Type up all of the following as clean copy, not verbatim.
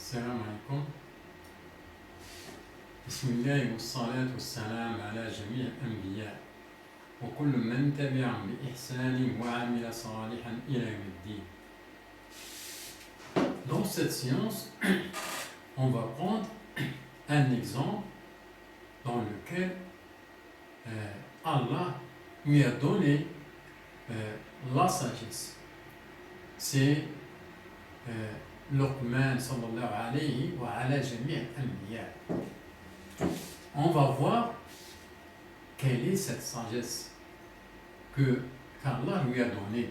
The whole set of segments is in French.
السلام عليكم. بسم الله والصلاة والسلام على جميع الأنبياء وكل من تبعهم بإحسان وعمل صالحا إلى يوم الدين. Dans cette séance, on va prendre un exemple dans lequel Allah lui a donné la sagesse. C'est Luqman sallallahu alayhi wa ala jami' al-anbiya. On va voir quelle est cette sagesse qu'Allah lui a donnée.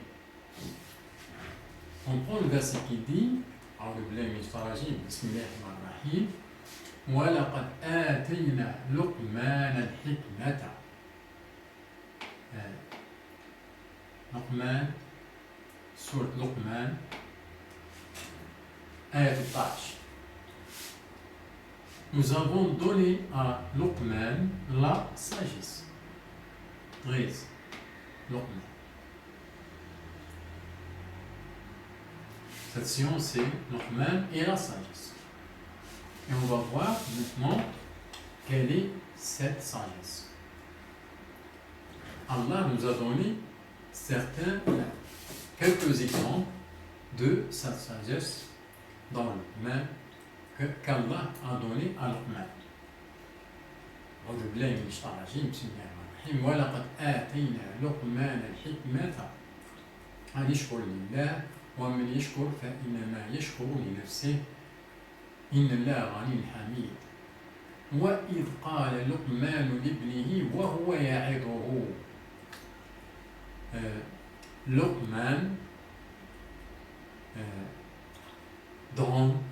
On prend le verset qui dit أعوذ بالله من الشيطان الرجيم بسم الله الرحمن الرحيم ولقد آتينا لقمان الحكمة. لقمان سورة لقمان آية 13. Nous avons donné à Luqman la sagesse. 13. Luqman. Cette science, c'est Luqman et la sagesse. Et on va voir maintenant quelle est cette sagesse. Allah nous a donné quelques exemples de sa sagesse dans Luqman qu'Allah a donné à Luqman. أعوذ بالله من الشيطان الرجيم بسم الله الرحمن الرحيم ولقد آتينا لقمان الحكمة أن يشكر لله ومن يشكر فإنما يشكر لنفسه إن الله غني حميد وإذ قال لقمان لابنه وهو يعظه. Luqman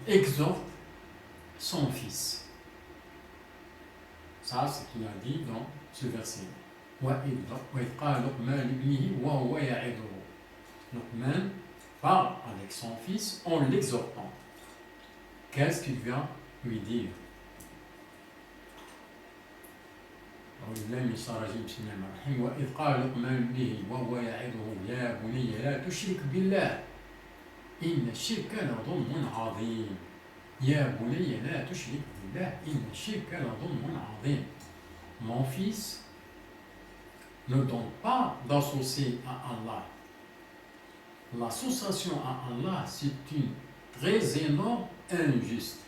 exhorte son fils. Ça, c'est ce qu'il a dit dans ce verset. Luqman parle avec son fils en l'exhortant. Qu'est-ce qu'il vient lui dire? أعوذ بالله من الشيطان الرجيم بسم الله الرحمن الرحيم وإذ قال لقمان لابنه وهو يعظه يا بني لا تشرك بالله إن الشرك لظلم عظيم. يا بني لا تشرك بالله إن الشرك لظلم عظيم. Mon fils, ne donne pas d'associer à Allah. L'association à Allah, c'est une très énorme injuste.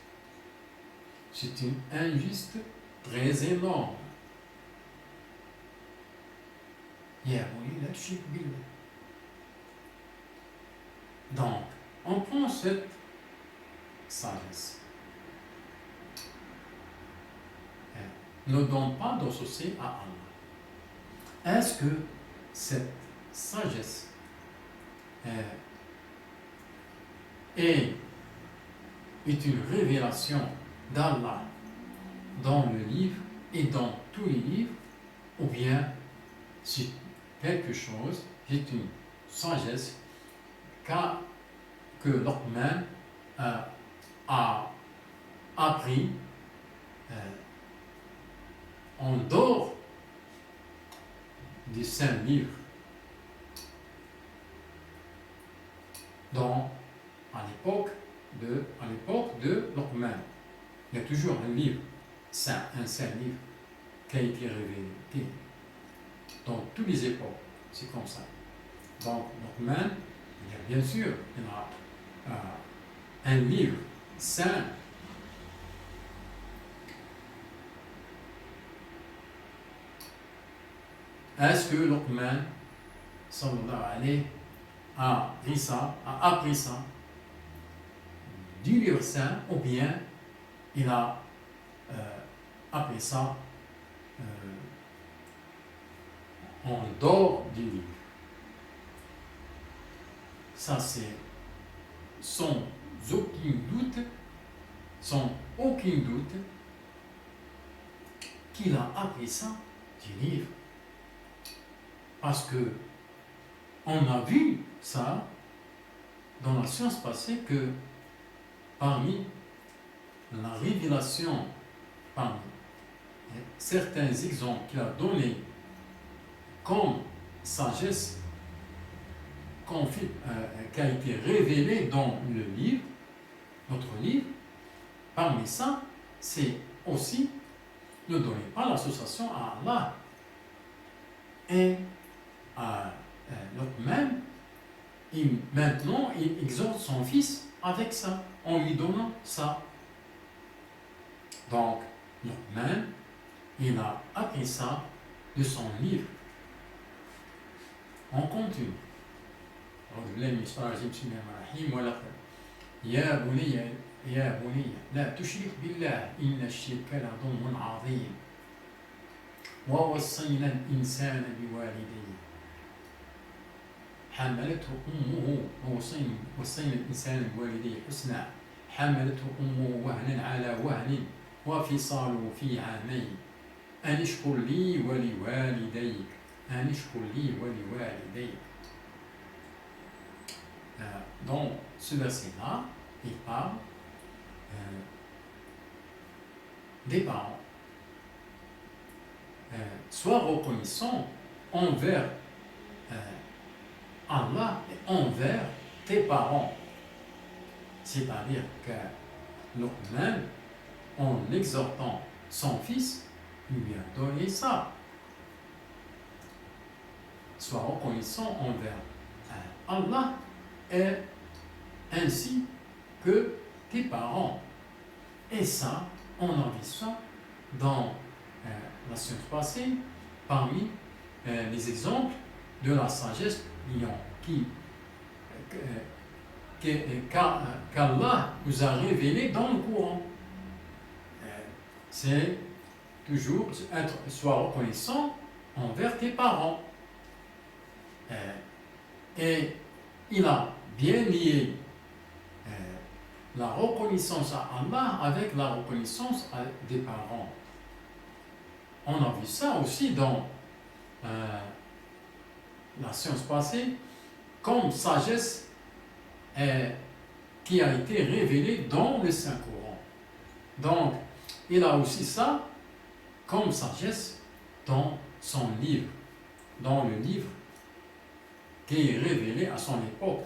C'est une injuste très énorme. يا بني لا تشرك بالله. Donc, on prend cette sagesse. Ne donne pas d'associer à Allah. Est-ce que cette sagesse est une révélation d'Allah dans le livre et dans tous les livres, ou bien c'est quelque chose, c'est une sagesse que Luqman a appris en dehors des saints livres, à l'époque de Luqman. Il y a toujours un livre saint, un saint livre qui a été révélé dans toutes les époques. C'est comme ça. Donc Luqman, bien sûr, il y a un livre saint. Est-ce que Luqman sallallahu alayhi a appris ça du livre saint, ou bien il a appris ça en dehors du livre? Ça, c'est sans aucun doute qu'il a appris ça du livre. Parce que on a vu ça dans la science passée que parmi la révélation, parmi certains exemples qu'il a donnés comme sagesse, qui a été révélé dans le livre, notre livre, parmi ça, c'est aussi ne donnez pas l'association à Allah. Et Luqman, maintenant, il exhorte son fils avec ça, en lui donnant ça. Donc, Luqman, il a appris ça de son livre. On continue. يا بني لا تشرك بالله إن الشرك لظلم عظيم ووصينا الإنسان بوالديه حملته أمه وصينا الإنسان بوالديه حسنا حملته أمه وهنا على وهن وفصاله في عامين أن اشكر لي ولوالديك أن اشكر لي ولوالديك. Dans ce verset-là, il parle des parents. Sois reconnaissant envers Allah et envers tes parents. C'est-à-dire que Luqman, en exhortant son fils, lui a donné ça. Sois reconnaissant envers Allah et ainsi que tes parents. Et ça, on a vu ça dans la science passée, parmi les exemples de la sagesse qu'Allah nous a révélé dans le Coran. C'est toujours sois reconnaissant envers tes parents. Et il a bien lié la reconnaissance à Allah avec la reconnaissance des parents. On a vu ça aussi dans la science passée comme sagesse qui a été révélée dans le Saint-Coran. Donc, il a aussi ça comme sagesse dans son livre, dans le livre qui est révélé à son époque.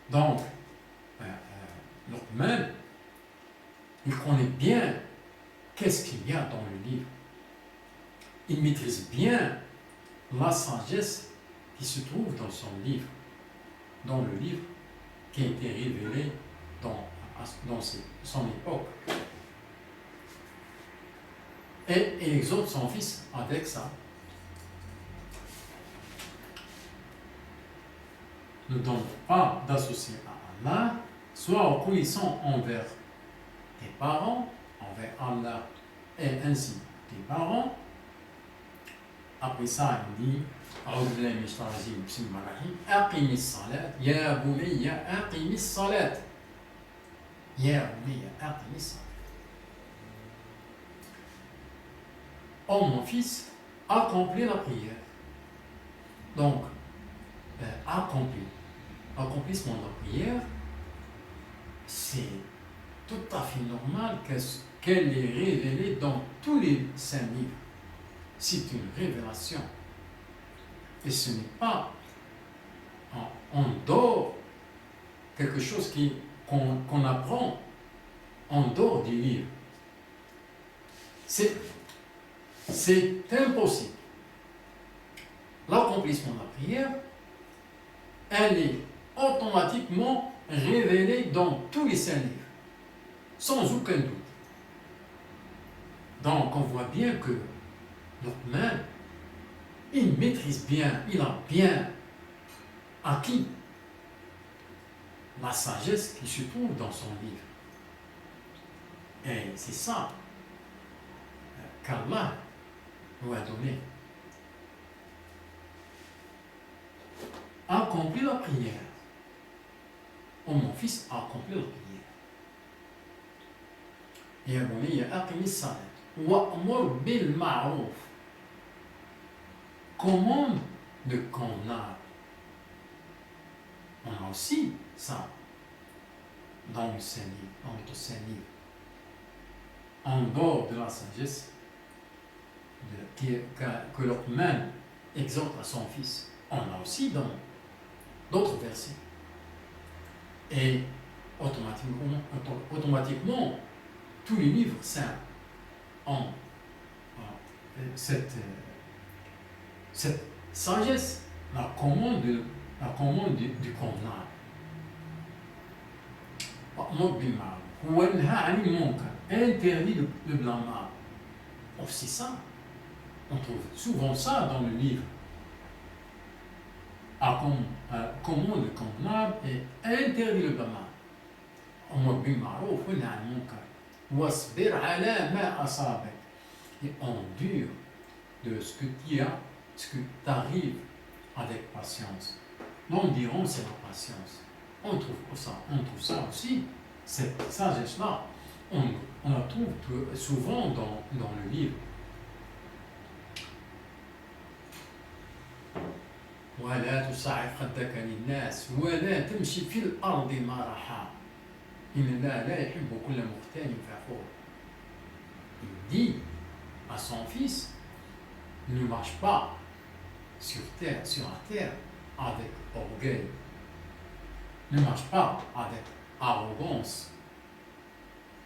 Donc, Luqman, il connaît bien qu'est-ce qu'il y a dans le livre. Il maîtrise bien la sagesse qui se trouve dans son livre, dans le livre qui a été révélé dans son époque. Et il exhorte son fils avec ça. Ne donne pas d'associer à Allah, sois reconnaissant envers tes parents, envers Allah et ainsi tes parents. Après ça, il dit أعوذ بالله من الشيطان الرجيم بسم الله الرحمن الرحيم أقم الصلاة يا بني أقم الصلاة يا بني أقم الصلاة. Oh mon fils, accomplis la prière. Donc, accomplissement de la prière, c'est tout à fait normal qu'elle est révélée dans tous les saints livres. C'est une révélation. Et ce n'est pas en dehors quelque chose qu'on apprend en dehors du livre. C'est impossible. L'accomplissement de la prière, elle est automatiquement révélée dans tous les saints livres, sans aucun doute. Donc on voit bien que Luqman, il maîtrise bien, il a bien acquis la sagesse qui se trouve dans son livre. Et c'est ça qu'Allah nous a donné. Accomplis la prière. Oh mon fils, accomplis la prière. يا بني أقم الصلاة وأمر بالمعروف. Commande de convenable. On a aussi ça dans le Saint-Livre, dans notre Saint-Livre. En dehors de la sagesse que Luqman exhorte à son fils, on a aussi dans d'autres versets. Et automatiquement, tous les livres saints ont cette sagesse, la commande du convenable. وأمر بالمعروف وانهى عن المنكر, interdit le blâmable. Aussi ça, on trouve souvent ça dans le livre. Commande le convenable et interdit le blâmable. أمر بالمعروف وانهى عن المنكر واصبر على ما أصابك. Et endure de ce que t'arrive avec patience. L'endurance, c'est la patience. On trouve ça aussi, cette sagesse-là, on la trouve souvent dans le livre. ولا تصعر خدك للناس ولا تمشي في الأرض مرحا إن الله لا يحب كل مختال فخور. Il dit à son fils, ne marche pas sur la terre avec orgueil. Ne marche pas avec arrogance.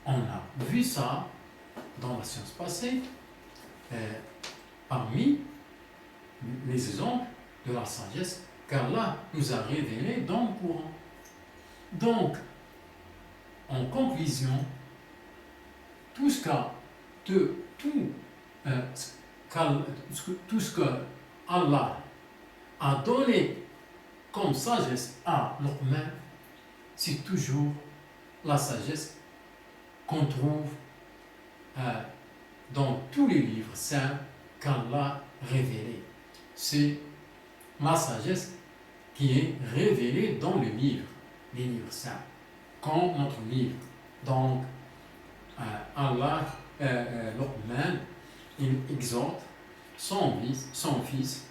On a vu ça dans la science passée, parmi les exemples de la sagesse qu'Allah nous a révélé dans le Coran. Donc, en conclusion, tout ce que Allah a donné comme sagesse à Luqman, c'est toujours la sagesse qu'on trouve dans tous les livres saints qu'Allah a révélés. C'est la sagesse qui est révélée dans les livres saints, comme notre livre. Donc, Allah, Luqman, il exhorte son fils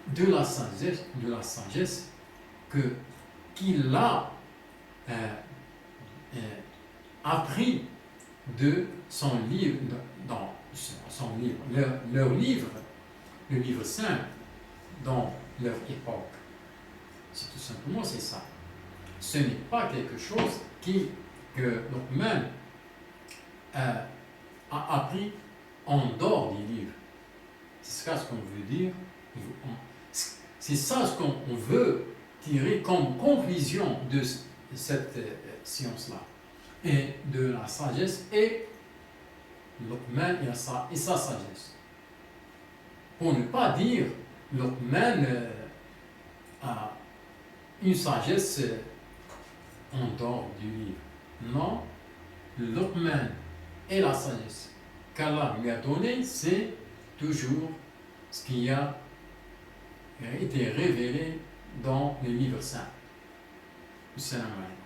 de la sagesse qu'il a appris de son livre, dans son livre, leur livre, le livre saint, dans leur époque. C'est tout simplement ça. Ce n'est pas quelque chose que Luqman a appris en dehors des livres. C'est ça ce qu'on veut dire. C'est ça ce qu'on veut tirer comme conclusion de cette science-là. Et de la sagesse et Luqman et sa sagesse. Pour ne pas dire Luqman a une sagesse en dehors du livre. Non, Luqman et la sagesse qu'Allah lui a donnée, c'est toujours ce qui a été révélé dans les livres saints. Salam alaikum.